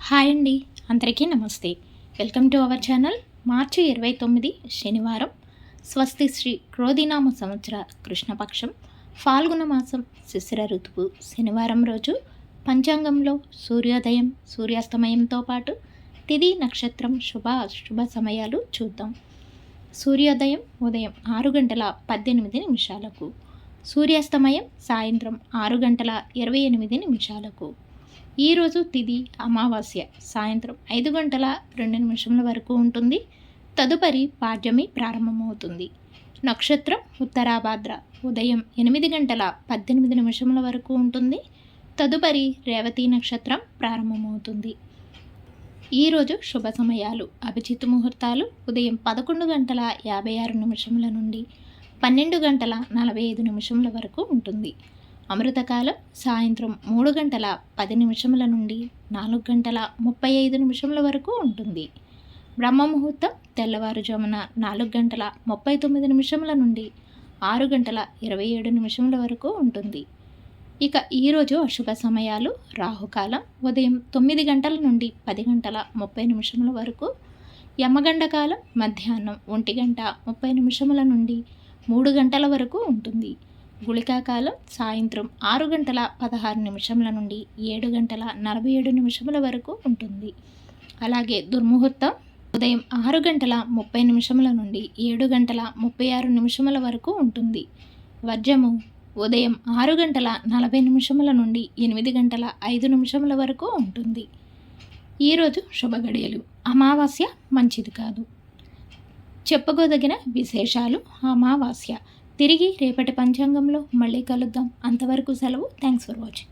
Hi అండి, అందరికీ నమస్తే. Welcome to our channel. March 29 శనివారం, స్వస్తి శ్రీ క్రోధినామ సంవత్సర కృష్ణపక్షం, ఫాల్గుణ మాసం, శిశిర ఋతువు, శనివారం రోజు పంచాంగంలో సూర్యోదయం సూర్యాస్తమయంతో పాటు తిథి నక్షత్రం శుభ సమయాలు చూద్దాం. సూర్యోదయం ఉదయం 6:18 సూర్యాస్తమయం సాయంత్రం 6:28 ఈరోజు తిథి అమావాస్య సాయంత్రం 5:02 వరకు ఉంటుంది. తదుపరి పాడ్యమి ప్రారంభమవుతుంది. నక్షత్రం ఉత్తరాభాద్ర ఉదయం 8:18 వరకు ఉంటుంది. తదుపరి రేవతి నక్షత్రం ప్రారంభమవుతుంది. ఈరోజు శుభ సమయాలు అభిజిత్ ముహూర్తాలు ఉదయం 11:56 నుండి 12:45 వరకు ఉంటుంది. అమృతకాలం సాయంత్రం 3:10 నుండి 4:35 వరకు ఉంటుంది. బ్రహ్మముహూర్తం తెల్లవారుజామున 4:39 నుండి 6:27 వరకు ఉంటుంది. ఇక ఈరోజు అశుభ సమయాలు రాహుకాలం ఉదయం 9 నుండి 10:30 వరకు, యమగండకాలం మధ్యాహ్నం 1:30 నుండి 3 వరకు ఉంటుంది. గుళికాకాలం సాయంత్రం 6:16 నుండి 7:47 వరకు ఉంటుంది. అలాగే దుర్ముహూర్తం ఉదయం 6:30 నుండి 7:36 వరకు ఉంటుంది. వర్జము ఉదయం 6:40 నుండి 8:05 వరకు ఉంటుంది. ఈరోజు శుభగడియలు అమావాస్య మంచిది కాదు. చెప్పుకోదగిన విశేషాలు అమావాస్య. తిరిగి రేపటి పంచాంగంలో మళ్ళీ కలుద్దాం. అంతవరకు సెలవు. Thanks for watching.